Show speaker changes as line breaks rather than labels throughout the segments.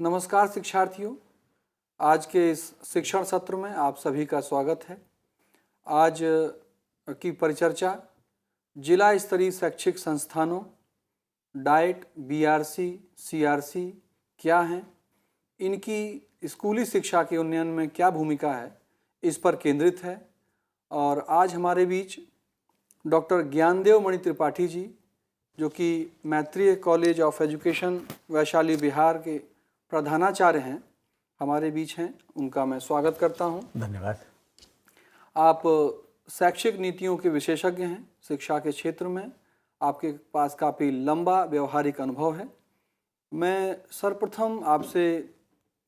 नमस्कार शिक्षार्थियों, आज के इस शिक्षण सत्र में आप सभी का स्वागत है। आज की परिचर्चा जिला स्तरीय शैक्षिक संस्थानों डाइट, बीआरसी, सीआरसी क्या हैं, इनकी स्कूली शिक्षा के उन्नयन में क्या भूमिका है, इस पर केंद्रित है। और आज हमारे बीच डॉक्टर ज्ञानदेव मणि त्रिपाठी जी, जो कि Maitreya college of education Vaishali Bihar के प्रधानाचार्य हैं, हमारे बीच हैं। उनका मैं स्वागत करता हूं।
धन्यवाद।
आप शैक्षिक नीतियों के विशेषज्ञ हैं। शिक्षा के क्षेत्र में आपके पास काफ़ी लंबा व्यवहारिक अनुभव है। मैं सर्वप्रथम आपसे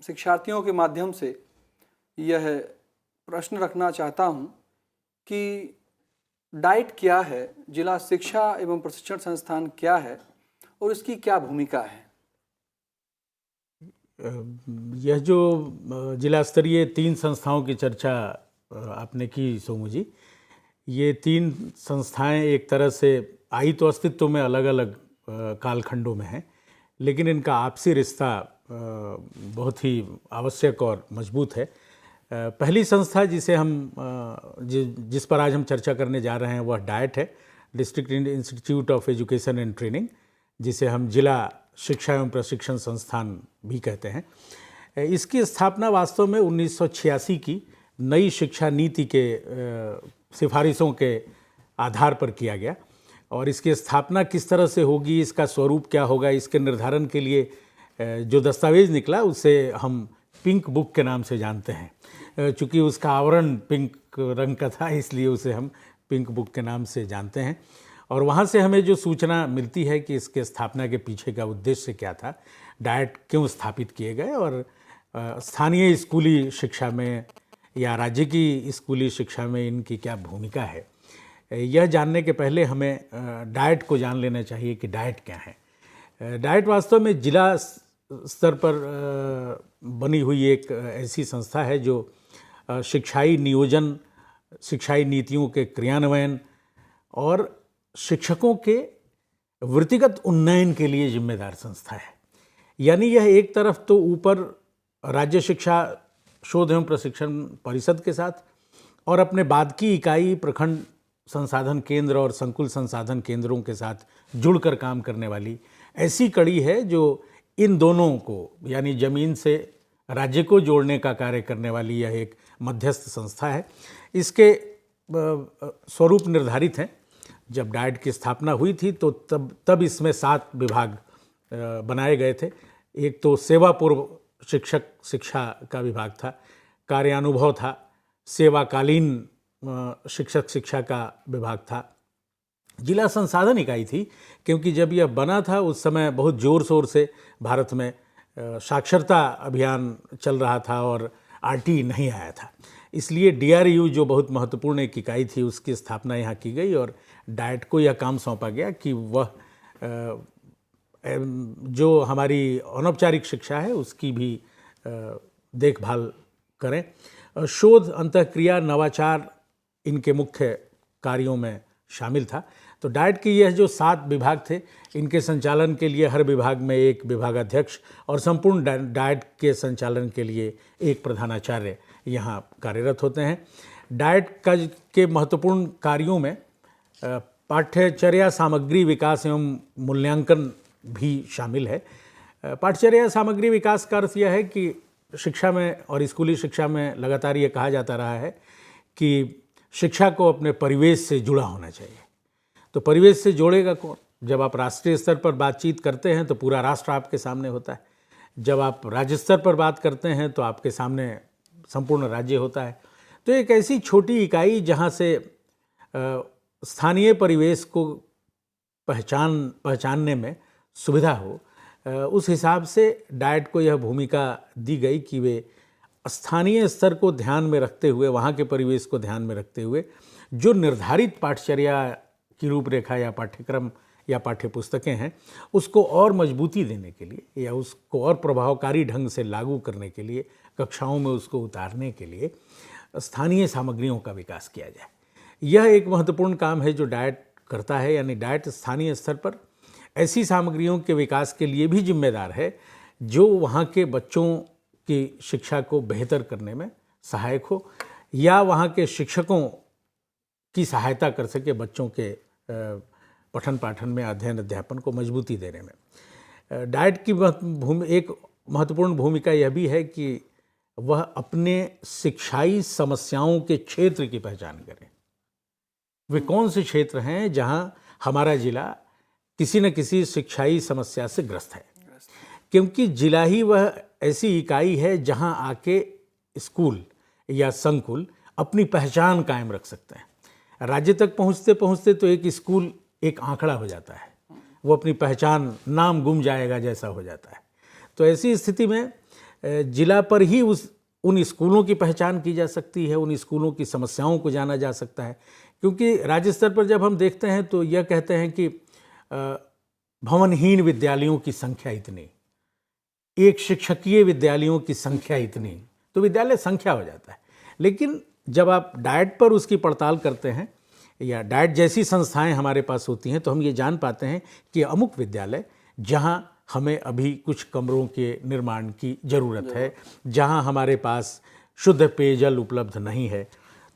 शिक्षार्थियों के माध्यम से यह प्रश्न रखना चाहता हूं कि डाइट क्या है, जिला शिक्षा एवं प्रशिक्षण संस्थान क्या है और इसकी क्या भूमिका है?
यह जो जिला स्तरीय 3 संस्थाओं की चर्चा आपने की सोमू जी, ये 3 संस्थाएं एक तरह से आई तो अस्तित्व में अलग अलग कालखंडों में हैं, लेकिन इनका आपसी रिश्ता बहुत ही आवश्यक और मजबूत है। पहली संस्था जिसे हम जिस पर आज हम चर्चा करने जा रहे हैं वह डाइट है, district institute of education and training, जिसे हम जिला शिक्षा एवं प्रशिक्षण संस्थान भी कहते हैं। इसकी स्थापना वास्तव में 1986 की नई शिक्षा नीति के सिफारिशों के आधार पर किया गया और इसकी स्थापना किस तरह से होगी, इसका स्वरूप क्या होगा, इसके निर्धारण के लिए जो दस्तावेज निकला उसे हम पिंक बुक के नाम से जानते हैं। चूँकि उसका आवरण पिंक रंग का था, इसलिए उसे हम पिंक बुक के नाम से जानते हैं। और वहाँ से हमें जो सूचना मिलती है कि इसके स्थापना के पीछे का उद्देश्य क्या था, डाइट क्यों स्थापित किए गए और स्थानीय स्कूली शिक्षा में या राज्य की स्कूली शिक्षा में इनकी क्या भूमिका है, यह जानने के पहले हमें डाइट को जान लेना चाहिए कि डाइट क्या है। डाइट वास्तव में जिला स्तर पर बनी हुई एक ऐसी संस्था है जो शिक्षाई नियोजन, शिक्षाई नीतियों के क्रियान्वयन और शिक्षकों के वृत्तिगत उन्नयन के लिए जिम्मेदार संस्था है। यानी यह एक तरफ तो ऊपर राज्य शिक्षा शोध एवं प्रशिक्षण परिषद के साथ और अपने बाद की इकाई प्रखंड संसाधन केंद्र और संकुल संसाधन केंद्रों के साथ जुड़कर काम करने वाली ऐसी कड़ी है जो इन दोनों को यानी जमीन से राज्य को जोड़ने का कार्य करने वाली यह एक मध्यस्थ संस्था है। इसके स्वरूप निर्धारित हैं। जब डाइट की स्थापना हुई थी तो तब इसमें 7 विभाग बनाए गए थे। एक तो सेवा पूर्व शिक्षक शिक्षा का विभाग था, कार्यानुभव था, सेवाकालीन शिक्षक शिक्षा का विभाग था, जिला संसाधन इकाई थी, क्योंकि जब यह बना था उस समय बहुत ज़ोर शोर से भारत में साक्षरता अभियान चल रहा था और आरटी नहीं आया था, इसलिए डीआरयू जो बहुत महत्वपूर्ण एक इकाई थी उसकी स्थापना यहाँ की गई और डाइट को यह काम सौंपा गया कि वह जो हमारी अनौपचारिक शिक्षा है उसकी भी देखभाल करें। शोध, अंतःक्रिया, नवाचार इनके मुख्य कार्यों में शामिल था। तो डाइट के यह जो 7 विभाग थे, इनके संचालन के लिए हर विभाग में एक विभागाध्यक्ष और संपूर्ण डाइट के संचालन के लिए एक प्रधानाचार्य यहाँ कार्यरत होते हैं। डाइट के महत्वपूर्ण कार्यों में पाठ्यचर्या सामग्री विकास एवं मूल्यांकन भी शामिल है। पाठ्यचर्या सामग्री विकास का अर्थ यह है कि शिक्षा में और स्कूली शिक्षा में लगातार ये कहा जाता रहा है कि शिक्षा को अपने परिवेश से जुड़ा होना चाहिए। तो परिवेश से जोड़ेगा कौन? जब आप राष्ट्रीय स्तर पर बातचीत करते हैं तो पूरा राष्ट्र आपके सामने होता है। जब आप राज्य स्तर पर बात करते हैं तो आपके सामने संपूर्ण राज्य होता है। तो एक ऐसी छोटी इकाई जहाँ से स्थानीय परिवेश को पहचानने में सुविधा हो, उस हिसाब से डाइट को यह भूमिका दी गई कि वे स्थानीय स्तर को ध्यान में रखते हुए, वहाँ के परिवेश को ध्यान में रखते हुए जो निर्धारित पाठ्यचर्या की रूपरेखा या पाठ्यक्रम या पाठ्यपुस्तकें हैं उसको और मजबूती देने के लिए या उसको और प्रभावकारी ढंग से लागू करने के लिए, कक्षाओं में उसको उतारने के लिए स्थानीय सामग्रियों का विकास किया जाए। यह एक महत्वपूर्ण काम है जो डाइट करता है। यानी डाइट स्थानीय स्तर पर ऐसी सामग्रियों के विकास के लिए भी जिम्मेदार है जो वहाँ के बच्चों की शिक्षा को बेहतर करने में सहायक हो या वहाँ के शिक्षकों की सहायता कर सके बच्चों के पठन पाठन में, अध्ययन अध्यापन को मजबूती देने में। डाइट की एक महत्वपूर्ण भूमिका यह भी है कि वह अपने शिक्षाई समस्याओं के क्षेत्र की पहचान करें। वे कौन से क्षेत्र हैं जहां हमारा जिला किसी न किसी शिक्षाई समस्या से ग्रस्त है, क्योंकि जिला ही वह ऐसी इकाई है जहां आके स्कूल या संकुल अपनी पहचान कायम रख सकते हैं। राज्य तक पहुंचते पहुंचते तो एक स्कूल एक आंकड़ा हो जाता है, वो अपनी पहचान, नाम गुम जाएगा जैसा हो जाता है। तो ऐसी स्थिति में जिला पर ही उन स्कूलों की पहचान की जा सकती है, उन स्कूलों की समस्याओं को जाना जा सकता है। क्योंकि राज्य स्तर पर जब हम देखते हैं तो यह कहते हैं कि भवनहीन विद्यालयों की संख्या इतनी, एक शिक्षकीय विद्यालयों की संख्या इतनी, तो विद्यालय संख्या हो जाता है। लेकिन जब आप डाइट पर उसकी पड़ताल करते हैं या डाइट जैसी संस्थाएं हमारे पास होती हैं तो हम ये जान पाते हैं कि अमुक विद्यालय जहां हमें अभी कुछ कमरों के निर्माण की ज़रूरत है, जहां हमारे पास शुद्ध पेयजल उपलब्ध नहीं है।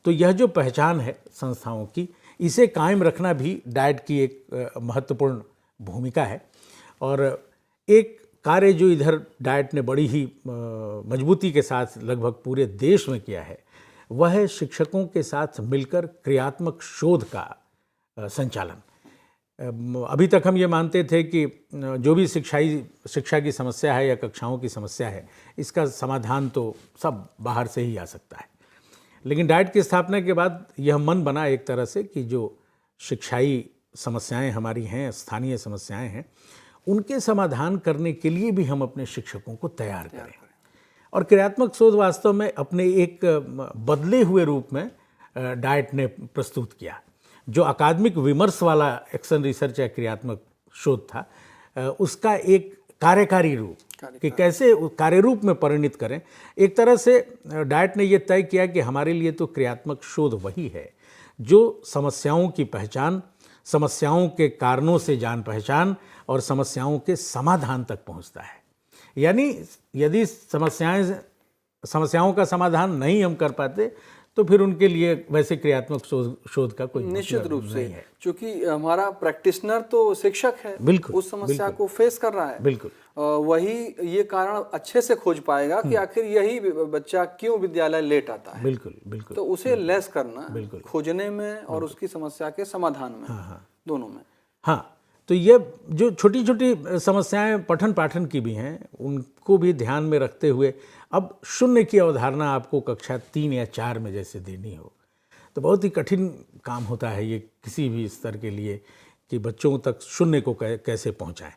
तो यह जो पहचान है संस्थाओं की, इसे कायम रखना भी डाइट की एक महत्वपूर्ण भूमिका है। और एक कार्य जो इधर डाइट ने बड़ी ही मजबूती के साथ लगभग पूरे देश में किया है, वह है शिक्षकों के साथ मिलकर क्रियात्मक शोध का संचालन। अभी तक हम ये मानते थे कि जो भी शिक्षा की समस्या है या कक्षाओं की समस्या है, इसका समाधान तो सब बाहर से ही आ सकता है। लेकिन डाइट की स्थापना के बाद यह मन बना एक तरह से कि जो शिक्षाई समस्याएं हमारी हैं, स्थानीय समस्याएं हैं, उनके समाधान करने के लिए भी हम अपने शिक्षकों को तैयार करें। और क्रियात्मक शोध वास्तव में अपने एक बदले हुए रूप में डाइट ने प्रस्तुत किया। जो अकादमिक विमर्श वाला एक्शन रिसर्च या क्रियात्मक शोध था, उसका एक कार्यकारी रूप कि कैसे कार्य रूप में परिणित करें। एक तरह से डाइट ने यह तय किया कि हमारे लिए तो क्रियात्मक शोध वही है जो समस्याओं की पहचान, समस्याओं के कारणों से जान पहचान और समस्याओं के समाधान तक पहुंचता है। यानी यदि समस्याओं का समाधान नहीं हम कर पाते तो फिर उनके लिए वैसे क्रियात्मक शोध का कोई
निश्चित रूप से है, क्योंकि हमारा प्रैक्टिशनर तो शिक्षक है,
बिल्कुल
उस समस्या को फेस कर रहा है,
बिल्कुल
वही ये कारण अच्छे से खोज पाएगा कि आखिर यही बच्चा क्यों विद्यालय लेट आता है।
बिल्कुल बिल्कुल।
तो उसे लेस करना,
बिल्कुल
खोजने में और उसकी समस्या के समाधान में, दोनों में।
हाँ, तो ये जो छोटी छोटी समस्याएं पठन पाठन की भी हैं, उनको भी ध्यान में रखते हुए अब शून्य की अवधारणा आपको कक्षा 3 या 4 में जैसे देनी हो तो बहुत ही कठिन काम होता है ये किसी भी स्तर के लिए कि बच्चों तक शून्य को कैसे पहुंचाएं।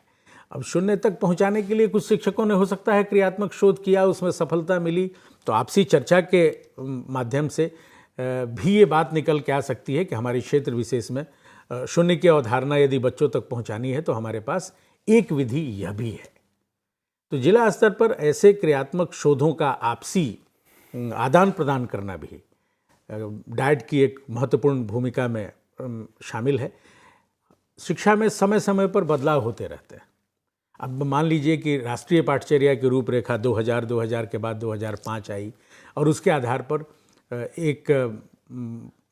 अब शून्य तक पहुंचाने के लिए कुछ शिक्षकों ने हो सकता है क्रियात्मक शोध किया, उसमें सफलता मिली, तो आपसी चर्चा के माध्यम से भी ये बात निकल के आ सकती है कि हमारे क्षेत्र विशेष में शून्य की अवधारणा यदि बच्चों तक पहुंचानी है तो हमारे पास एक विधि यह भी है। तो जिला स्तर पर ऐसे क्रियात्मक शोधों का आपसी आदान प्रदान करना भी डाइट की एक महत्वपूर्ण भूमिका में शामिल है। शिक्षा में समय समय पर बदलाव होते रहते हैं। अब मान लीजिए कि राष्ट्रीय पाठचर्या की रूपरेखा 2000 के बाद 2005 आई और उसके आधार पर एक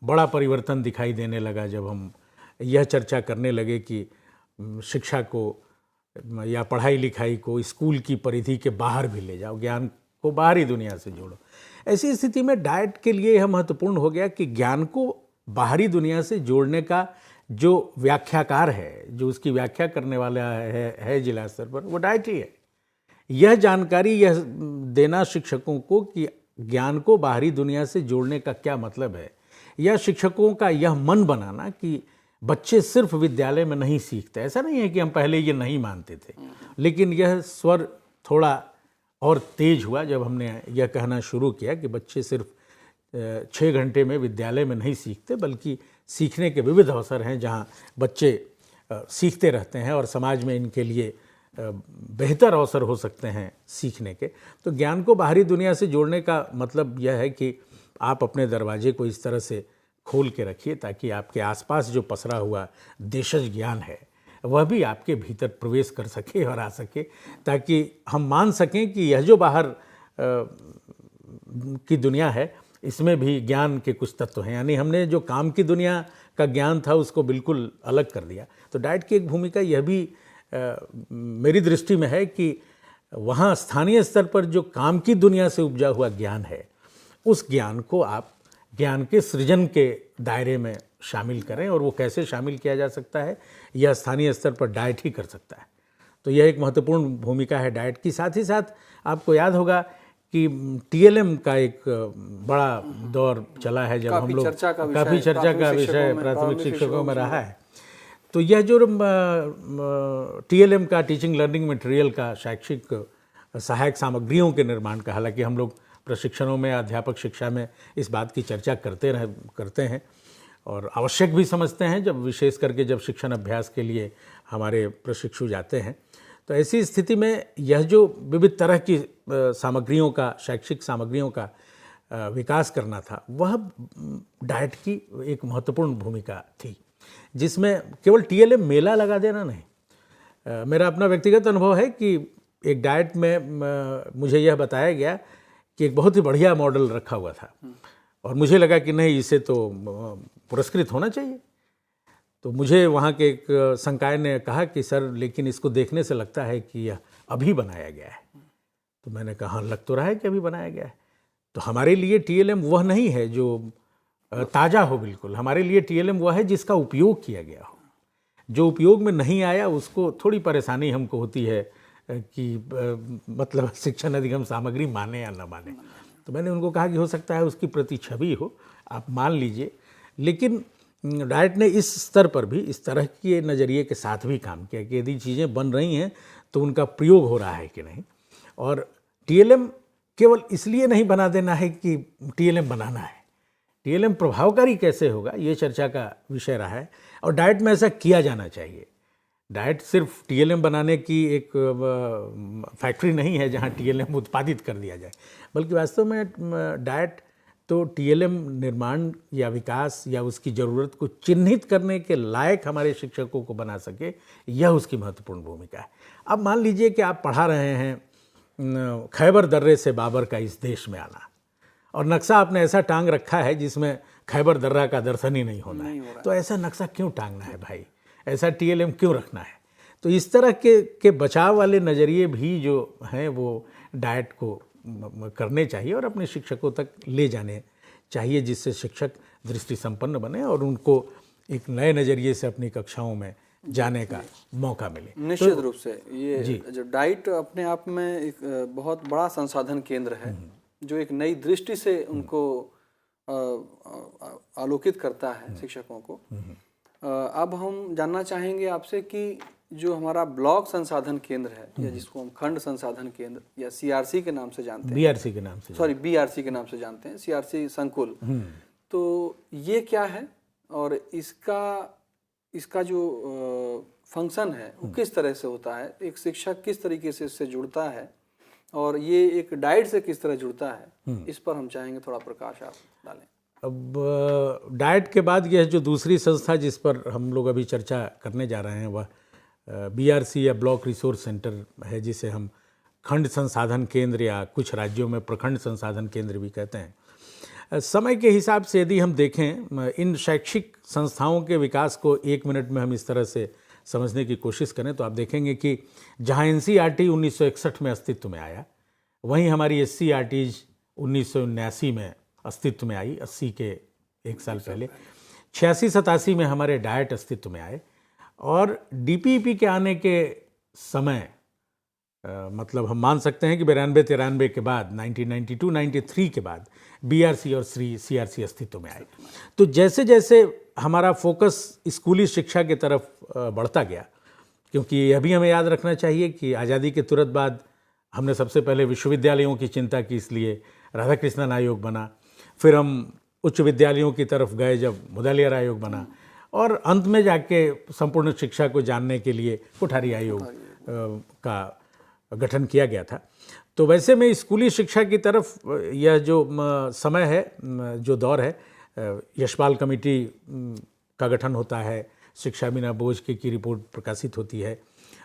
बड़ा परिवर्तन दिखाई देने लगा जब हम यह चर्चा करने लगे कि शिक्षा को या पढ़ाई लिखाई को स्कूल की परिधि के बाहर भी ले जाओ, ज्ञान को बाहरी दुनिया से जोड़ो। ऐसी स्थिति में डाइट के लिए यह महत्वपूर्ण हो गया कि ज्ञान को बाहरी दुनिया से जोड़ने का जो व्याख्याकार है, जो उसकी व्याख्या करने वाला है जिला स्तर पर, वो डाइट ही है। यह जानकारी यह देना शिक्षकों को कि ज्ञान को बाहरी दुनिया से जोड़ने का क्या मतलब है, या शिक्षकों का यह मन बनाना कि बच्चे सिर्फ विद्यालय में नहीं सीखते। ऐसा नहीं है कि हम पहले ये नहीं मानते थे, लेकिन यह स्वर थोड़ा और तेज हुआ जब हमने यह कहना शुरू किया कि बच्चे सिर्फ 6 घंटे में विद्यालय में नहीं सीखते, बल्कि सीखने के विविध अवसर हैं जहाँ बच्चे सीखते रहते हैं और समाज में इनके लिए बेहतर अवसर हो सकते हैं सीखने के। तो ज्ञान को बाहरी दुनिया से जोड़ने का मतलब यह है कि आप अपने दरवाजे को इस तरह से खोल के रखिए ताकि आपके आसपास जो पसरा हुआ देशज ज्ञान है वह भी आपके भीतर प्रवेश कर सके और आ सके, ताकि हम मान सकें कि यह जो बाहर की दुनिया है इसमें भी ज्ञान के कुछ तत्व हैं। यानी हमने जो काम की दुनिया का ज्ञान था उसको बिल्कुल अलग कर दिया। तो डाइट की एक भूमिका यह भी मेरी दृष्टि में है कि वहाँ स्थानीय स्तर पर जो काम की दुनिया से उपजा हुआ ज्ञान है, उस ज्ञान को आप ज्ञान के सृजन के दायरे में शामिल करें। और वो कैसे शामिल किया जा सकता है, यह स्थानीय स्तर पर डाइट ही कर सकता है। तो यह एक महत्वपूर्ण भूमिका है डाइट की। साथ ही साथ आपको याद होगा कि टीएलएम का एक बड़ा दौर चला है, जब हम लोग काफ़ी चर्चा का विषय प्राथमिक शिक्षकों में रहा है। तो यह जो टीएलएम का, टीचिंग लर्निंग मटेरियल का, शैक्षिक सहायक सामग्रियों के निर्माण का, हालांकि हम लोग प्रशिक्षणों में, अध्यापक शिक्षा में इस बात की चर्चा करते हैं और आवश्यक भी समझते हैं, जब विशेष करके जब शिक्षण अभ्यास के लिए हमारे प्रशिक्षु जाते हैं। तो ऐसी स्थिति में यह जो विविध तरह की सामग्रियों का, शैक्षिक सामग्रियों का विकास करना था, वह डाइट की एक महत्वपूर्ण भूमिका थी, जिसमें केवल टीएलएम मेला लगा देना नहीं। मेरा अपना व्यक्तिगत अनुभव है कि एक डाइट में मुझे यह बताया गया कि एक बहुत ही बढ़िया मॉडल रखा हुआ था और मुझे लगा कि नहीं, इसे तो पुरस्कृत होना चाहिए। तो मुझे वहाँ के एक संकाय ने कहा कि सर, लेकिन इसको देखने से लगता है कि यह अभी बनाया गया है। तो मैंने कहा हाँ, लग तो रहा है कि अभी बनाया गया है। तो हमारे लिए टीएलएम वह नहीं है जो ताज़ा हो बिल्कुल। हमारे लिए टीएलएम वह है जिसका उपयोग किया गया हो। जो उपयोग में नहीं आया उसको थोड़ी परेशानी हमको होती है कि मतलब शिक्षण अधिगम सामग्री माने या न माने। तो मैंने उनको कहा कि हो सकता है उसकी प्रति छवि हो, आप मान लीजिए। लेकिन डाइट ने इस स्तर पर भी इस तरह के नज़रिए के साथ भी काम किया कि यदि चीज़ें बन रही हैं तो उनका प्रयोग हो रहा है कि नहीं। और टीएलएम केवल इसलिए नहीं बना देना है कि टीएलएम बनाना है, टीएलएम प्रभावकारी कैसे होगा, ये चर्चा का विषय रहा है। और डाइट में ऐसा किया जाना चाहिए। डाइट सिर्फ टीएलएम बनाने की एक फैक्ट्री नहीं है जहाँ टीएलएम उत्पादित कर दिया जाए, बल्कि वास्तव में डाइट तो टीएलएम निर्माण या विकास या उसकी ज़रूरत को चिन्हित करने के लायक हमारे शिक्षकों को बना सके, यह उसकी महत्वपूर्ण भूमिका है। अब मान लीजिए कि आप पढ़ा रहे हैं खैबर दर्रे से बाबर का इस देश में आना, और नक्शा आपने ऐसा टांग रखा है जिसमें खैबर दर्रा का दर्शन ही नहीं होना है। तो ऐसा नक्शा क्यों टांगना है भाई, ऐसा टीएलएम क्यों रखना है? तो इस तरह के बचाव वाले नज़रिए भी जो हैं वो डाइट को करने चाहिए और अपने शिक्षकों तक ले जाने चाहिए, जिससे शिक्षक दृष्टि संपन्न बने और उनको एक नए नज़रिए से अपनी कक्षाओं में जाने का मौका मिले।
निश्चित रूप से ये जो डाइट अपने आप में एक बहुत बड़ा संसाधन केंद्र है, जो एक नई दृष्टि से उनको आलोकित करता है शिक्षकों को। अब हम जानना चाहेंगे आपसे कि जो हमारा ब्लॉक संसाधन केंद्र है, या जिसको हम खंड संसाधन केंद्र या सीआरसी के नाम से जानते हैं, बीआरसी के नाम से जानते हैं, सीआरसी संकुल, तो ये क्या है और इसका जो फंक्शन है वो किस तरह से होता है, एक शिक्षक किस तरीके से इससे जुड़ता है और ये एक डाइट से किस तरह जुड़ता है, इस पर हम चाहेंगे थोड़ा प्रकाश आप डालें।
अब डाइट के बाद यह जो दूसरी संस्था जिस पर हम लोग अभी चर्चा करने जा रहे हैं वह बीआरसी या ब्लॉक रिसोर्स सेंटर है, जिसे हम खंड संसाधन केंद्र या कुछ राज्यों में प्रखंड संसाधन केंद्र भी कहते हैं। समय के हिसाब से यदि हम देखें इन शैक्षिक संस्थाओं के विकास को 1 मिनट में हम इस तरह से समझने की कोशिश करें तो आप देखेंगे कि जहां एनसीईआरटी 1961 में अस्तित्व में आया, वहीं हमारी एससीईआरटीज 1979 में अस्तित्व में आई, 80 के 1 साल पहले। 86-87 में हमारे डाइट अस्तित्व में आए और डीपीईपी के आने के समय मतलब हम मान सकते हैं कि 92-93 के बाद 1992-93 के बाद बीआरसी और सीआरसी अस्तित्व में आए। तो जैसे जैसे हमारा फोकस स्कूली शिक्षा की तरफ बढ़ता गया, क्योंकि यह भी हमें याद रखना चाहिए कि आज़ादी के तुरंत बाद हमने सबसे पहले विश्वविद्यालयों की चिंता की, इसलिए राधाकृष्णन आयोग बना, फिर हम उच्च विद्यालयों की तरफ गए जब मुदालियार आयोग बना, और अंत में जाके संपूर्ण शिक्षा को जानने के लिए कोठारी आयोग का गठन किया गया था। तो वैसे में स्कूली शिक्षा की तरफ यह जो समय है, जो दौर है, यशपाल कमेटी का गठन होता है, शिक्षा बिना बोझ के की रिपोर्ट प्रकाशित होती है।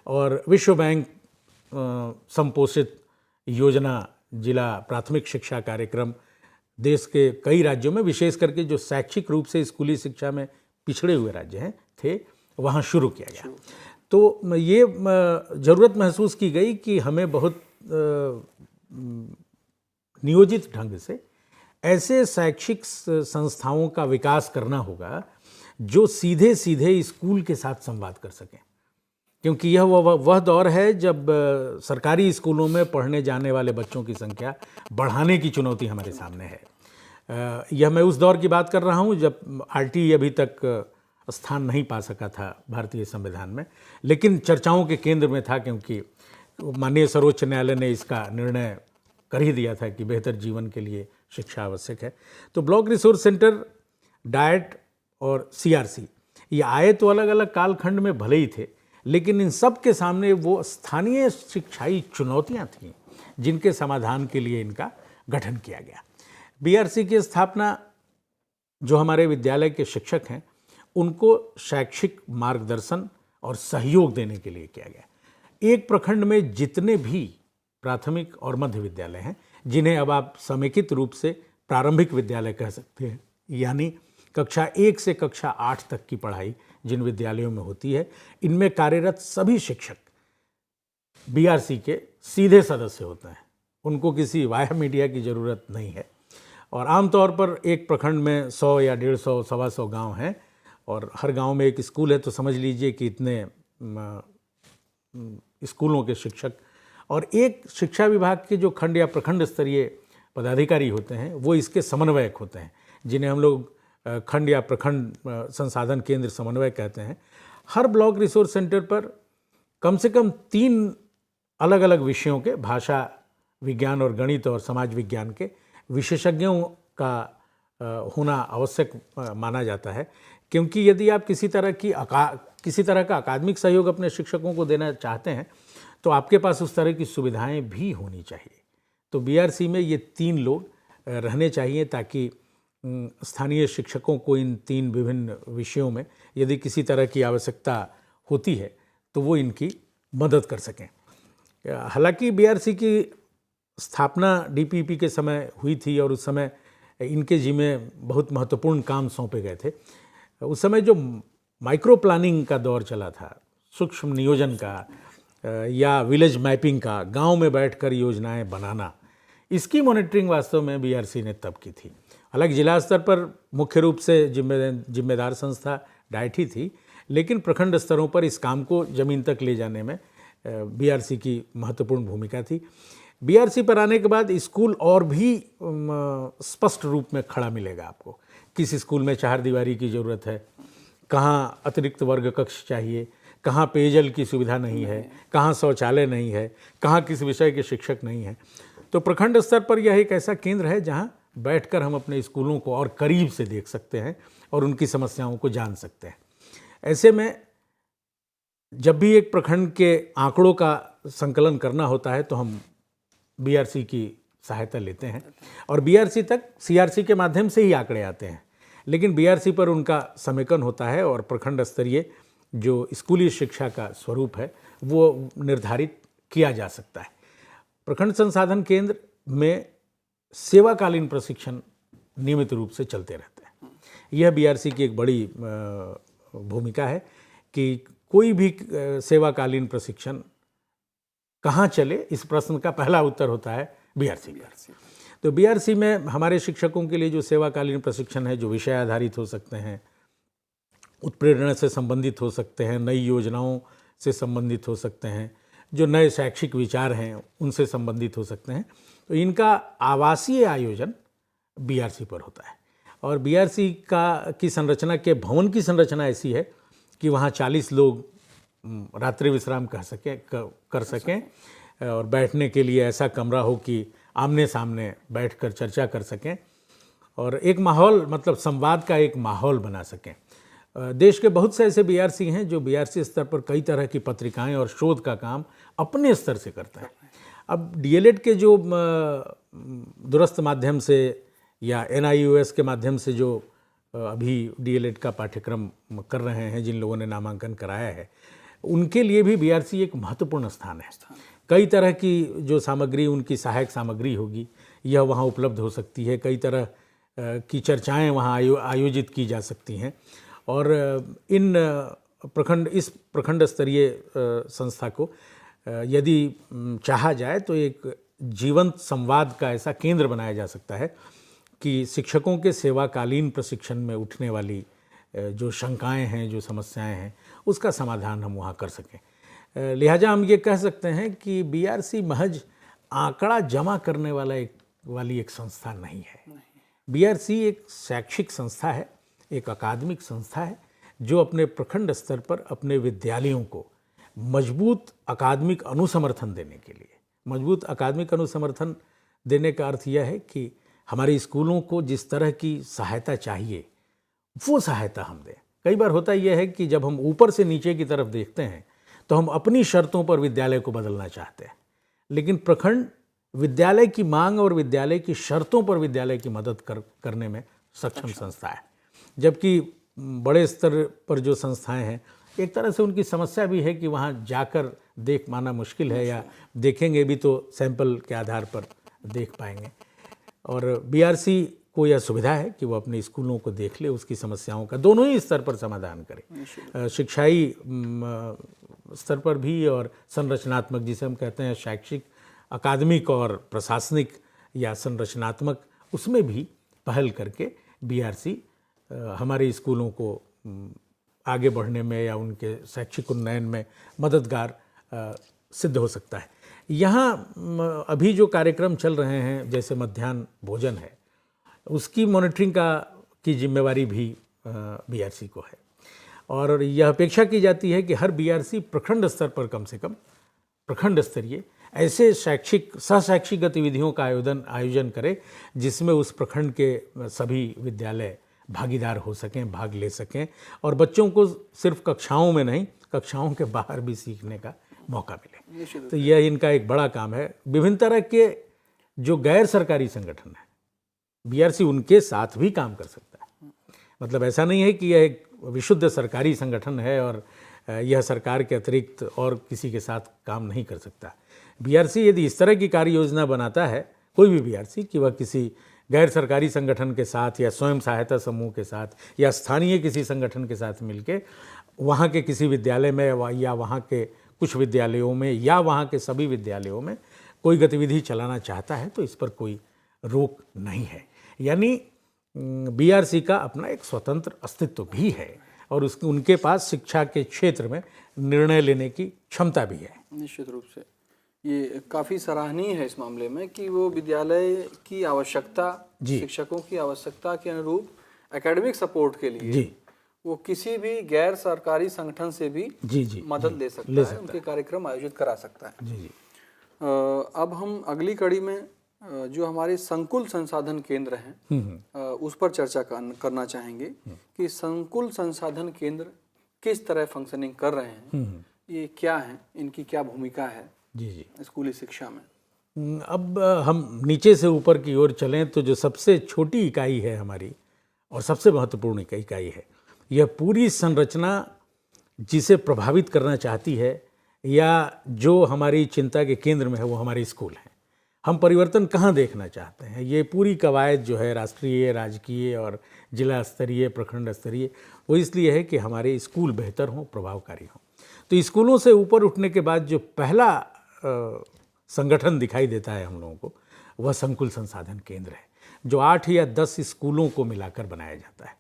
और विश्व बैंक संपोषित योजना जिला प्राथमिक शिक्षा कार्यक्रम देश के कई राज्यों में, विशेष करके जो शैक्षिक रूप से स्कूली शिक्षा में पिछड़े हुए राज्य हैं थे, वहाँ शुरू किया गया। तो ये ज़रूरत महसूस की गई कि हमें बहुत नियोजित ढंग से ऐसे शैक्षिक संस्थाओं का विकास करना होगा जो सीधे सीधे स्कूल के साथ संवाद कर सकें, क्योंकि यह वह दौर है जब सरकारी स्कूलों में पढ़ने जाने वाले बच्चों की संख्या बढ़ाने की चुनौती हमारे सामने है। यह मैं उस दौर की बात कर रहा हूँ जब आरटी अभी तक स्थान नहीं पा सका था भारतीय संविधान में, लेकिन चर्चाओं के केंद्र में था, क्योंकि माननीय सर्वोच्च न्यायालय ने इसका निर्णय कर ही दिया था कि बेहतर जीवन के लिए शिक्षा आवश्यक है। तो ब्लॉक रिसोर्स सेंटर, डाइट और सीआरसी ये आए तो अलग अलग कालखंड में भले ही थे, लेकिन इन सब के सामने वो स्थानीय शिक्षाई चुनौतियां थीं जिनके समाधान के लिए इनका गठन किया गया। बीआरसी की स्थापना जो हमारे विद्यालय के शिक्षक हैं उनको शैक्षिक मार्गदर्शन और सहयोग देने के लिए किया गया। एक प्रखंड में जितने भी प्राथमिक और मध्य विद्यालय हैं, जिन्हें अब आप समेकित रूप से प्रारंभिक विद्यालय कह सकते हैं, यानी कक्षा 1 से कक्षा 8 तक की पढ़ाई जिन विद्यालयों में होती है, इनमें कार्यरत सभी शिक्षक बीआरसी के सीधे सदस्य होते हैं। उनको किसी वाया मीडिया की ज़रूरत नहीं है। और आमतौर पर एक प्रखंड में 100 या 150, 125 गांव हैं और हर गांव में एक स्कूल है, तो समझ लीजिए कि इतने स्कूलों के शिक्षक और एक शिक्षा विभाग के जो खंड या प्रखंड स्तरीय पदाधिकारी होते हैं वो इसके समन्वयक होते हैं, जिन्हें हम लोग खंड या प्रखंड संसाधन केंद्र समन्वय कहते हैं। हर ब्लॉक रिसोर्स सेंटर पर कम से कम 3 अलग अलग विषयों के, भाषा विज्ञान और गणित और समाज विज्ञान के विशेषज्ञों का होना आवश्यक माना जाता है, क्योंकि यदि आप किसी तरह का अकादमिक सहयोग अपने शिक्षकों को देना चाहते हैं तो आपके पास उस तरह की सुविधाएं भी होनी चाहिए। तो बीआरसी में ये 3 लोग रहने चाहिए ताकि स्थानीय शिक्षकों को इन 3 विभिन्न विषयों में यदि किसी तरह की आवश्यकता होती है तो वो इनकी मदद कर सकें। हालांकि बीआरसी की स्थापना डीपीपी के समय हुई थी और उस समय इनके जिम्मे बहुत महत्वपूर्ण काम सौंपे गए थे। उस समय जो माइक्रो प्लानिंग का दौर चला था, सूक्ष्म नियोजन का या विलेज मैपिंग का, गांव में बैठकर योजनाएं बनाना, इसकी मॉनिटरिंग वास्तव में बीआरसी ने तब की थी। हालांकि जिला स्तर पर मुख्य रूप से जिम्मेदार संस्था डाइट ही थी, लेकिन प्रखंड स्तरों पर इस काम को ज़मीन तक ले जाने में बीआरसी की महत्वपूर्ण भूमिका थी। बीआरसी पर आने के बाद स्कूल और भी स्पष्ट रूप में खड़ा मिलेगा आपको। किस स्कूल में 4 दीवारी की ज़रूरत है, कहाँ अतिरिक्त वर्ग कक्ष चाहिए, कहाँ पेयजल की सुविधा नहीं है, कहाँ शौचालय नहीं है, कहाँ किस विषय के शिक्षक नहीं हैं। तो प्रखंड स्तर पर यह एक ऐसा केंद्र है जहाँ बैठकर हम अपने स्कूलों को और करीब से देख सकते हैं और उनकी समस्याओं को जान सकते हैं। ऐसे में जब भी एक प्रखंड के आंकड़ों का संकलन करना होता है तो हम बीआरसी की सहायता लेते हैं और बीआरसी तक सीआरसी के माध्यम से ही आंकड़े आते हैं, लेकिन बीआरसी पर उनका समेकन होता है और प्रखंड स्तरीय जो स्कूली शिक्षा का स्वरूप है वो निर्धारित किया जा सकता है। प्रखंड संसाधन केंद्र में सेवाकालीन प्रशिक्षण नियमित रूप से चलते रहते हैं। यह बीआरसी की एक बड़ी भूमिका है कि कोई भी सेवाकालीन प्रशिक्षण कहाँ चले, इस प्रश्न का पहला उत्तर होता है बीआरसी। तो बीआरसी में हमारे शिक्षकों के लिए जो सेवाकालीन प्रशिक्षण है, जो विषय आधारित हो सकते हैं, उत्प्रेरणा से संबंधित हो सकते हैं, नई योजनाओं से संबंधित हो सकते हैं, जो नए शैक्षिक विचार हैं उनसे संबंधित हो सकते हैं, तो इनका आवासीय आयोजन बीआरसी पर होता है। और बीआरसी की संरचना के भवन की संरचना ऐसी है कि वहाँ 40 लोग रात्रि विश्राम कर सकें और बैठने के लिए ऐसा कमरा हो कि आमने सामने बैठकर चर्चा कर सकें और एक माहौल, मतलब संवाद का एक माहौल बना सकें। देश के बहुत से ऐसे बीआरसी हैं जो बीआरसी स्तर पर कई तरह की पत्रिकाएं और शोध का काम अपने स्तर से करता है। अब डीएलएड के जो दूरस्थ माध्यम से या एनआईओएस के माध्यम से जो अभी डीएलएड का पाठ्यक्रम कर रहे हैं, जिन लोगों ने नामांकन कराया है, उनके लिए भी बीआरसी एक महत्वपूर्ण स्थान है। कई तरह की जो सामग्री, उनकी सहायक सामग्री होगी, यह वहाँ उपलब्ध हो सकती है। कई तरह की चर्चाएं वहाँ आयोजित की जा सकती हैं और इस प्रखंड स्तरीय संस्था को यदि चाहा जाए तो एक जीवंत संवाद का ऐसा केंद्र बनाया जा सकता है कि शिक्षकों के सेवाकालीन प्रशिक्षण में उठने वाली जो शंकाएं हैं, जो समस्याएं हैं, उसका समाधान हम वहाँ कर सकें। लिहाजा हम ये कह सकते हैं कि बीआरसी महज आंकड़ा जमा करने वाली एक संस्था नहीं है। बीआरसी एक शैक्षिक संस्था है, एक अकादमिक संस्था है, जो अपने प्रखंड स्तर पर अपने विद्यालयों को मजबूत अकादमिक अनुसमर्थन देने के लिए, मजबूत अकादमिक अनुसमर्थन देने का अर्थ यह है कि हमारे स्कूलों को जिस तरह की सहायता चाहिए वो सहायता हम दें। कई बार होता यह है कि जब हम ऊपर से नीचे की तरफ देखते हैं तो हम अपनी शर्तों पर विद्यालय को बदलना चाहते हैं, लेकिन प्रखंड विद्यालय की मांग और विद्यालय की शर्तों पर विद्यालय की मदद करने में सक्षम संस्था है। जबकि बड़े स्तर पर जो संस्थाएं हैं, एक तरह से उनकी समस्या भी है कि वहाँ जाकर देख पाना मुश्किल है, या देखेंगे भी तो सैंपल के आधार पर देख पाएंगे। और बीआरसी को यह सुविधा है कि वो अपने स्कूलों को देख ले, उसकी समस्याओं का दोनों ही स्तर पर समाधान करे, शिक्षाई स्तर पर भी और संरचनात्मक, जिसे हम कहते हैं शैक्षिक, अकादमिक और प्रशासनिक या संरचनात्मक, उसमें भी पहल करके बीआरसी हमारे स्कूलों को आगे बढ़ने में या उनके शैक्षिक उन्नयन में मददगार सिद्ध हो सकता है। यहाँ अभी जो कार्यक्रम चल रहे हैं, जैसे मध्याह्न भोजन है, उसकी मॉनिटरिंग की जिम्मेवारी भी बीआरसी को है और यह अपेक्षा की जाती है कि हर बीआरसी प्रखंड स्तर पर कम से कम प्रखंड स्तरीय ऐसे सहशैक्षिक गतिविधियों का आयोजन करे जिसमें उस प्रखंड के सभी विद्यालय भागीदार हो सकें, भाग ले सकें और बच्चों को सिर्फ कक्षाओं में नहीं, कक्षाओं के बाहर भी सीखने का मौका मिले। तो यह इनका एक बड़ा काम है। विभिन्न तरह के जो गैर सरकारी संगठन हैं, बीआरसी उनके साथ भी काम कर सकता है। मतलब ऐसा नहीं है कि यह एक विशुद्ध सरकारी संगठन है और यह सरकार के अतिरिक्त और किसी के साथ काम नहीं कर सकता। बीआरसी यदि इस तरह की कार्य योजना बनाता है, कोई भी बीआरसी, कि वह किसी गैर सरकारी संगठन के साथ या स्वयं सहायता समूह के साथ या स्थानीय किसी संगठन के साथ मिलके वहाँ के किसी विद्यालय में या वहाँ के कुछ विद्यालयों में या वहाँ के सभी विद्यालयों में कोई गतिविधि चलाना चाहता है, तो इस पर कोई रोक नहीं है। यानी बीआरसी का अपना एक स्वतंत्र अस्तित्व भी है और उनके पास शिक्षा के क्षेत्र में निर्णय लेने की क्षमता भी है।
निश्चित रूप से ये काफ़ी सराहनीय है इस मामले में कि वो विद्यालय की आवश्यकता, शिक्षकों की आवश्यकता के अनुरूप एकेडमिक सपोर्ट के लिए वो किसी भी गैर सरकारी संगठन से भी मदद ले सकता है, उनके कार्यक्रम आयोजित करा सकता है। अब हम अगली कड़ी में जो हमारे संकुल संसाधन केंद्र हैं उस पर चर्चा करना चाहेंगे कि संकुल संसाधन केंद्र किस तरह फंक्शनिंग कर रहे हैं, ये क्या है, इनकी क्या भूमिका है स्कूली शिक्षा में।
अब हम नीचे से ऊपर की ओर चलें तो जो सबसे छोटी इकाई है हमारी और सबसे महत्वपूर्ण इकाई है, यह पूरी संरचना जिसे प्रभावित करना चाहती है या जो हमारी चिंता के केंद्र में है, वो हमारे स्कूल हैं। हम परिवर्तन कहाँ देखना चाहते हैं, ये पूरी कवायद जो है राष्ट्रीय, राजकीय और जिला स्तरीय, प्रखंड स्तरीय, वो इसलिए है कि हमारे स्कूल बेहतर हों, प्रभावकारी हों। तो स्कूलों से ऊपर उठने के बाद जो पहला संगठन दिखाई देता है हम लोगों को, वह संकुल संसाधन केंद्र है, जो 8 या 10 स्कूलों को मिलाकर बनाया जाता है।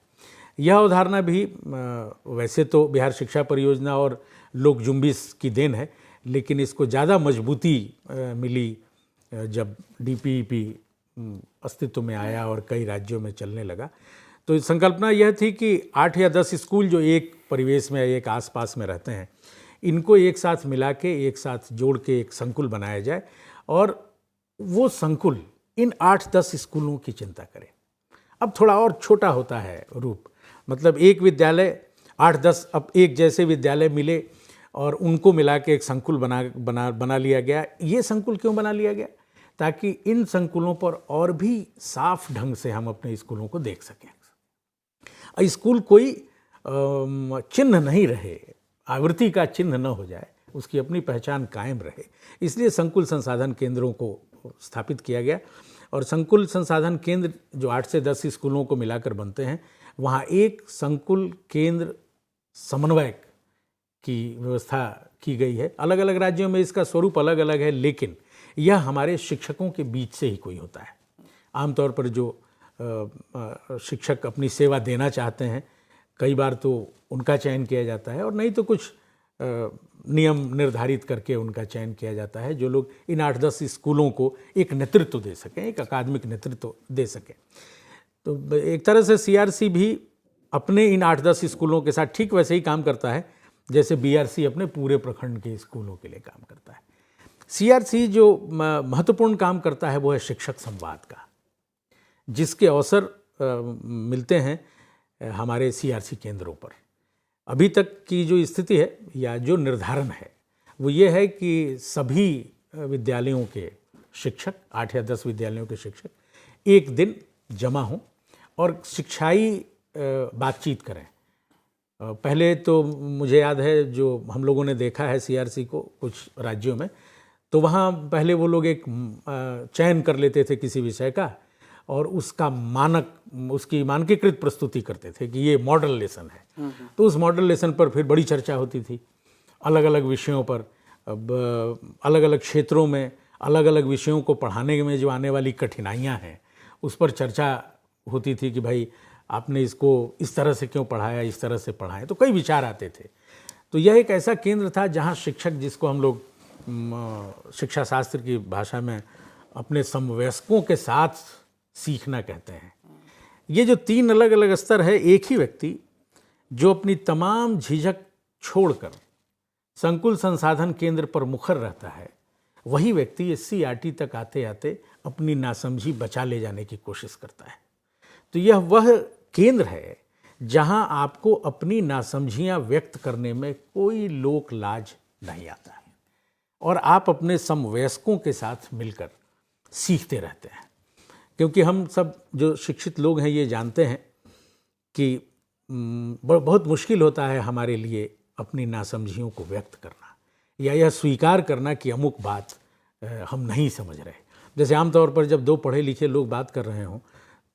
यह अवधारणा भी वैसे तो बिहार शिक्षा परियोजना और लोक जुम्बिश की देन है, लेकिन इसको ज़्यादा मजबूती मिली जब डीपीईपी अस्तित्व में आया और कई राज्यों में चलने लगा। तो संकल्पना यह थी कि 8 या 10 स्कूल जो एक परिवेश में, एक आसपास में रहते हैं, इनको एक साथ मिला के, एक साथ जोड़ के एक संकुल बनाया जाए और वो संकुल इन 8-10 स्कूलों की चिंता करे। अब थोड़ा और छोटा होता है रूप, मतलब एक विद्यालय 8-10 अब एक जैसे विद्यालय मिले और उनको मिला के एक संकुल बना लिया गया। ये संकुल क्यों बना लिया गया? ताकि इन संकुलों पर और भी साफ ढंग से हम अपने स्कूलों को देख सकें। स्कूल कोई चिन्ह नहीं रहे, आवृत्ति का चिन्ह न हो जाए, उसकी अपनी पहचान कायम रहे, इसलिए संकुल संसाधन केंद्रों को स्थापित किया गया। और संकुल संसाधन केंद्र जो 8 से 10 स्कूलों को मिलाकर बनते हैं, वहाँ एक संकुल केंद्र समन्वयक की व्यवस्था की गई है। अलग अलग राज्यों में इसका स्वरूप अलग अलग है, लेकिन यह हमारे शिक्षकों के बीच से ही कोई होता है। आमतौर पर जो शिक्षक अपनी सेवा देना चाहते हैं, कई बार तो उनका चयन किया जाता है, और नहीं तो कुछ नियम निर्धारित करके उनका चयन किया जाता है, जो लोग इन 8-10 स्कूलों को एक नेतृत्व दे सकें, एक अकादमिक नेतृत्व दे सकें। तो एक तरह से सीआरसी भी अपने इन 8-10 स्कूलों के साथ ठीक वैसे ही काम करता है जैसे बीआरसी अपने पूरे प्रखंड के स्कूलों के लिए काम करता है। सीआरसी जो महत्वपूर्ण काम करता है वो है शिक्षक संवाद का, जिसके अवसर मिलते हैं हमारे सीआरसी केंद्रों पर। अभी तक की जो स्थिति है या जो निर्धारण है वो ये है कि सभी विद्यालयों के शिक्षक, 8 या 10 विद्यालयों के शिक्षक एक दिन जमा हों और शिक्षाई बातचीत करें। पहले तो मुझे याद है जो हम लोगों ने देखा है सीआरसी को कुछ राज्यों में, तो वहाँ पहले वो लोग एक चयन कर लेते थे किसी विषय का और उसका उसकी मानकीकृत प्रस्तुति करते थे कि ये मॉडल लेसन है। तो उस मॉडल लेसन पर फिर बड़ी चर्चा होती थी, अलग अलग विषयों पर, अलग अलग क्षेत्रों में अलग अलग विषयों को पढ़ाने में जो आने वाली कठिनाइयाँ हैं उस पर चर्चा होती थी कि भाई आपने इसको इस तरह से क्यों पढ़ाया, इस तरह से पढ़ाया। तो कई विचार आते थे। तो यह एक ऐसा केंद्र था जहाँ शिक्षक, जिसको हम लोग शिक्षा शास्त्र की भाषा में अपने समवयस्कों के साथ सीखना कहते हैं, ये जो 3 अलग अलग स्तर है, एक ही व्यक्ति जो अपनी तमाम झिझक छोड़कर संकुल संसाधन केंद्र पर मुखर रहता है, वही व्यक्ति SCERT तक आते आते अपनी नासमझी बचा ले जाने की कोशिश करता है। तो यह वह केंद्र है जहां आपको अपनी नासमझियां व्यक्त करने में कोई लोक लाज नहीं आता है और आप अपने समवयस्कों के साथ मिलकर सीखते रहते हैं। क्योंकि हम सब जो शिक्षित लोग हैं ये जानते हैं कि बहुत मुश्किल होता है हमारे लिए अपनी नासमझियों को व्यक्त करना या यह स्वीकार करना कि अमुक बात हम नहीं समझ रहे। जैसे आमतौर पर जब 2 पढ़े लिखे लोग बात कर रहे हों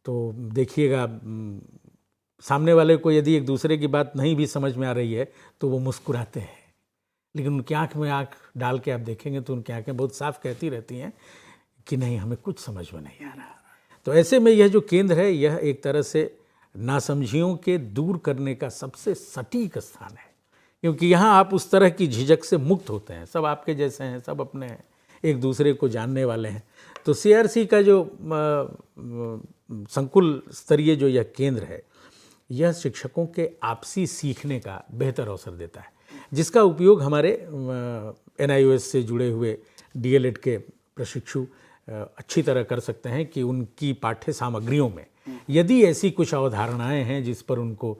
तो देखिएगा, सामने वाले को यदि एक दूसरे की बात नहीं भी समझ में आ रही है तो वो मुस्कुराते हैं, लेकिन उनकी आंख में आंख डाल के आप देखेंगे तो उनकी आंखें बहुत साफ कहती रहती हैं कि नहीं, हमें कुछ समझ में नहीं आ रहा। तो ऐसे में यह जो केंद्र है, यह एक तरह से नासमझियों के दूर करने का सबसे सटीक स्थान है, क्योंकि यहाँ आप उस तरह की झिझक से मुक्त होते हैं। सब आपके जैसे हैं, सब अपने हैं, एक दूसरे को जानने वाले हैं। तो सीआरसी का जो संकुल स्तरीय जो यह केंद्र है, यह शिक्षकों के आपसी सीखने का बेहतर अवसर देता है, जिसका उपयोग हमारे NIOS से जुड़े हुए DLED के प्रशिक्षु अच्छी तरह कर सकते हैं कि उनकी पाठ्य सामग्रियों में यदि ऐसी कुछ अवधारणाएं हैं जिस पर उनको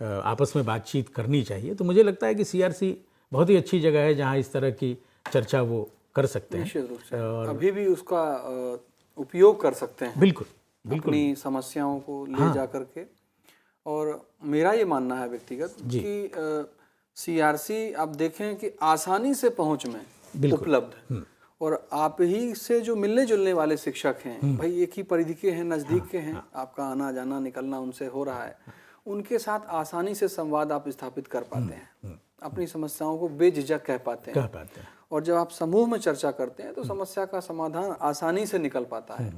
आपस में बातचीत करनी चाहिए, तो मुझे लगता है कि सीआरसी बहुत ही अच्छी जगह है जहां इस तरह की चर्चा वो कर सकते हैं।
निश्चित रूप से और अभी भी उसका उपयोग कर सकते हैं, बिल्कुल अपनी समस्याओं को ले जा करके। और मेरा ये मानना है व्यक्तिगत कि सीआरसी आप देखें कि आसानी से पहुंच में उपलब्ध, और आप ही से जो मिलने जुलने वाले शिक्षक हैं, भाई एक ही परिधि के हैं, नज़दीक के हैं, आपका आना जाना निकलना उनसे हो रहा है, उनके साथ आसानी से संवाद आप स्थापित कर पाते हैं, अपनी समस्याओं को बेझिझक कह पाते हैं। और जब आप समूह में चर्चा करते हैं तो समस्या का समाधान आसानी से निकल पाता है।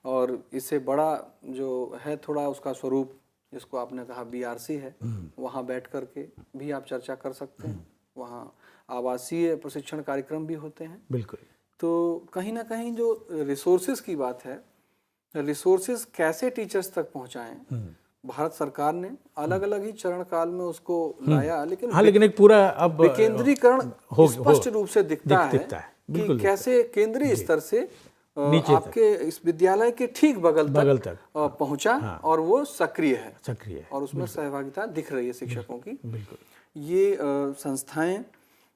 और इससे बड़ा जो है थोड़ा उसका स्वरूप, जिसको आपने कहा BRC है, वहाँ बैठ करके भी आप चर्चा कर सकते हैं। वहाँ आवासीय प्रशिक्षण कार्यक्रम भी होते हैं। बिल्कुल। तो कहीं ना कहीं जो रिसोर्सेज की बात है, रिसोर्सेज कैसे टीचर्स तक पहुँचाएं, भारत सरकार ने अलग अलग ही चरण काल में उसको लाया, लेकिन एक पूरा अब विकेंद्रीकरण स्पष्ट रूप से दिखता है कि कैसे केंद्रीय स्तर से आपके इस विद्यालय के ठीक बगल तक पहुंचा। और वो सक्रिय है और उसमें सहभागिता दिख रही है शिक्षकों की। ये संस्थाएं,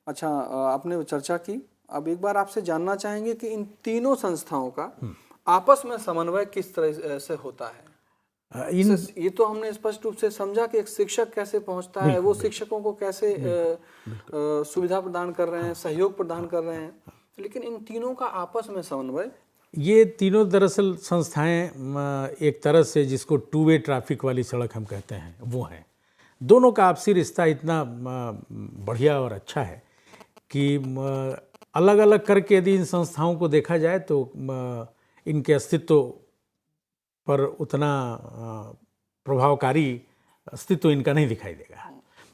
अच्छा आपने चर्चा की, अब एक बार आपसे जानना चाहेंगे कि इन तीनों संस्थाओं का आपस में समन्वय किस तरह से होता है। ये तो हमने स्पष्ट रूप से समझा कि एक शिक्षक कैसे पहुंचता है, वो शिक्षकों को कैसे सुविधा प्रदान कर रहे हैं, सहयोग प्रदान कर रहे हैं, लेकिन इन तीनों का आपस में समन्वय,
ये तीनों दरअसल संस्थाएं एक तरह से जिसको टू वे ट्रैफिक वाली सड़क हम कहते हैं वो हैं। दोनों का आपसी रिश्ता इतना बढ़िया और अच्छा है कि अलग अलग करके यदि इन संस्थाओं को देखा जाए तो इनके अस्तित्व पर उतना प्रभावकारी अस्तित्व इनका नहीं दिखाई देगा।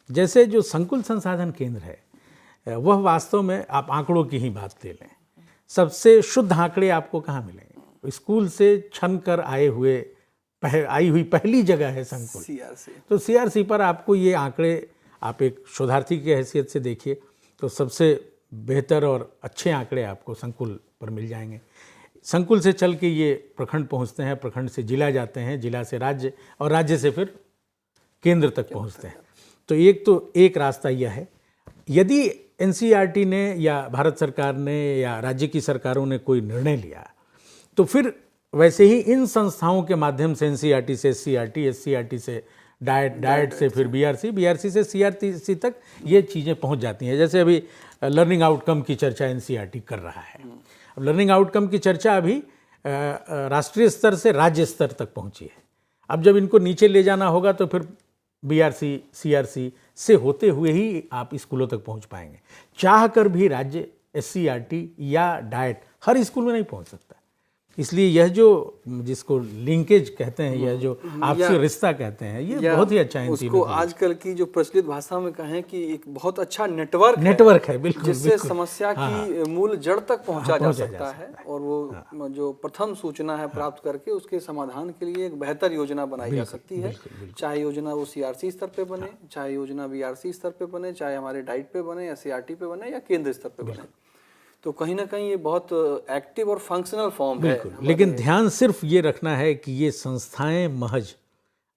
जैसे जो संकुल संसाधन केंद्र है वह वास्तव में, आप आंकड़ों की ही बात ले लें, सबसे शुद्ध आंकड़े आपको कहाँ मिलेंगे? स्कूल से छन कर आई हुई पहली जगह है संकुल,
सीआरसी।
तो सीआरसी पर आपको ये आंकड़े, आप एक शोधार्थी की हैसियत से देखिए तो सबसे बेहतर और अच्छे आंकड़े आपको संकुल पर मिल जाएंगे। संकुल से चल के ये प्रखंड पहुंचते हैं, प्रखंड से जिला जाते हैं, जिला से राज्य और राज्य से फिर केंद्र तक पहुंचते हैं। तो एक रास्ता यह है। यदि एनसीईआरटी ने या भारत सरकार ने या राज्य की सरकारों ने कोई निर्णय लिया तो फिर वैसे ही इन संस्थाओं के माध्यम से, एनसीईआरटी से एससीईआरटी, एससीईआरटी से डाइट से फिर बीआरसी से सीआरसी तक ये चीज़ें पहुंच जाती हैं। जैसे अभी लर्निंग आउटकम की चर्चा एनसीईआरटी कर रहा है। अब लर्निंग आउटकम की चर्चा अभी राष्ट्रीय स्तर से राज्य स्तर तक पहुंची है। अब जब इनको नीचे ले जाना होगा तो फिर बीआरसी सीआरसी से होते हुए ही आप स्कूलों तक पहुंच पाएंगे। चाह कर भी राज्य एससीईआरटी या डाइट हर स्कूल में नहीं पहुंच सकता। इसलिए यह जो जिसको लिंकेज कहते हैं, यह जो आपसी रिश्ता कहते हैं, ये बहुत ही अच्छा है।
उसको आजकल की जो प्रचलित भाषा में कहें कि एक बहुत अच्छा नेटवर्क है
बिल्कुल,
जिससे समस्या की मूल जड़ तक पहुंचा जा सकता है और वो जो प्रथम सूचना है प्राप्त करके उसके समाधान के लिए एक बेहतर योजना बनाई जा सकती है। चाहे योजना वो सीआरसी स्तर पे बने, चाहे योजना बीआरसी स्तर पे बने, चाहे हमारे डाइट पे बने या सीआरटी पे बने या केंद्र स्तर पे बने, तो कहीं ना कहीं ये बहुत एक्टिव और फंक्शनल फॉर्म है।
लेकिन ध्यान सिर्फ ये रखना है कि ये संस्थाएं महज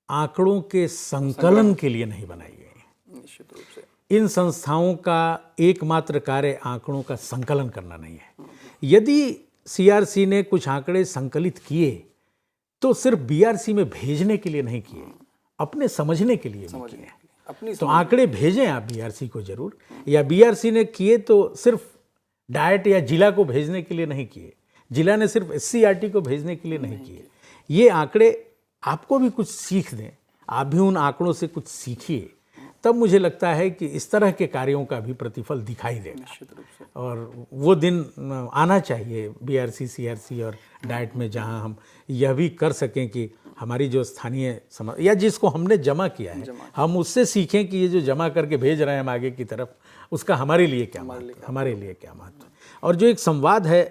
आंकड़ों के संकलन के लिए नहीं बनाई गई।
निश्चित रूप से
इन संस्थाओं का एकमात्र कार्य आंकड़ों का संकलन करना नहीं है। यदि सीआरसी ने कुछ आंकड़े संकलित किए तो सिर्फ बीआरसी में भेजने के लिए नहीं किए, अपने समझने के लिए भी किए। तो आंकड़े भेजें आप बीआरसी को जरूर, या बीआरसी ने किए तो सिर्फ डाइट या जिला को भेजने के लिए नहीं किए, जिला ने सिर्फ एससीईआरटी को भेजने के लिए नहीं किए। ये आंकड़े आपको भी कुछ सीख दें, आप भी उन आंकड़ों से कुछ सीखिए, तब मुझे लगता है कि इस तरह के कार्यों का भी प्रतिफल दिखाई देगा। और वो दिन आना चाहिए बीआरसी सीआरसी और डाइट में जहां हम यह भी कर सकें कि हमारी जो स्थानीय समाज या जिसको हमने जमा किया है हम उससे सीखें कि ये जो जमा करके भेज रहे हैं हम आगे की तरफ, उसका हमारे लिए क्या महत्व। और जो एक संवाद है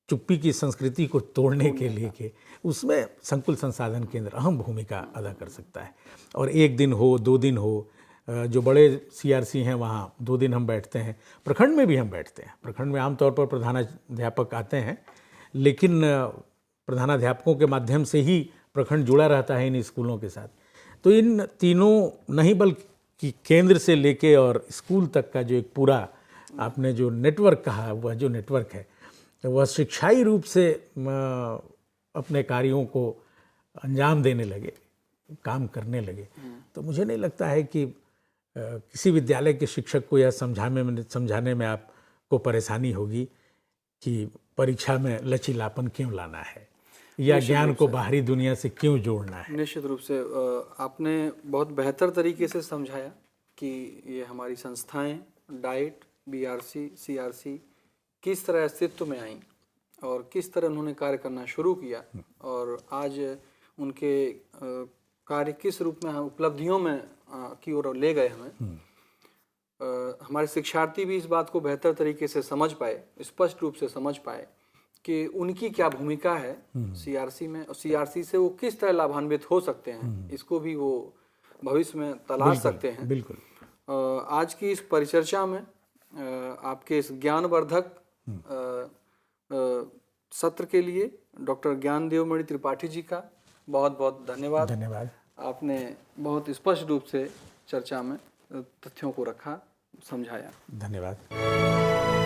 चुप्पी की संस्कृति को तोड़ने के लिए के, उसमें संकुल संसाधन केंद्र अहम भूमिका अदा कर सकता है। और एक दिन हो, 2 दिन हो, जो बड़े सीआरसी हैं वहाँ 2 दिन हम बैठते हैं, प्रखंड में भी हम बैठते हैं। प्रखंड में आमतौर पर प्रधानाध्यापक आते हैं, लेकिन प्रधानाध्यापकों के माध्यम से ही प्रखंड जुड़ा रहता है इन स्कूलों के साथ। तो इन तीनों नहीं बल्कि केंद्र से लेके और स्कूल तक का जो एक पूरा आपने जो नेटवर्क कहा, वह जो नेटवर्क है वह शिक्षाई रूप से अपने कार्यों को अंजाम देने लगे, काम करने लगे, तो मुझे नहीं लगता है कि किसी विद्यालय के शिक्षक को यह समझाने में आपको परेशानी होगी कि परीक्षा में लचीलापन क्यों लाना है या ज्ञान को बाहरी दुनिया से क्यों जोड़ना है।
निश्चित रूप से आपने बहुत बेहतर तरीके से समझाया कि ये हमारी संस्थाएं डाइट, बीआरसी, सीआरसी किस तरह अस्तित्व में आई और किस तरह उन्होंने कार्य करना शुरू किया और आज उनके कार्य किस रूप में उपलब्धियों में की ओर ले गए हमें। हमारे शिक्षार्थी भी इस बात को बेहतर तरीके से समझ पाए, स्पष्ट रूप से समझ पाए कि उनकी क्या भूमिका है सीआरसी में और सीआरसी से वो किस तरह लाभान्वित हो सकते हैं, इसको भी वो भविष्य में तलाश सकते हैं।
बिल्कुल।
आज की इस परिचर्चा में आपके इस ज्ञानवर्धक सत्र के लिए डॉक्टर ज्ञानदेवमणि त्रिपाठी जी का बहुत बहुत धन्यवाद। आपने बहुत स्पष्ट रूप से चर्चा में तथ्यों को रखा, समझाया।
धन्यवाद।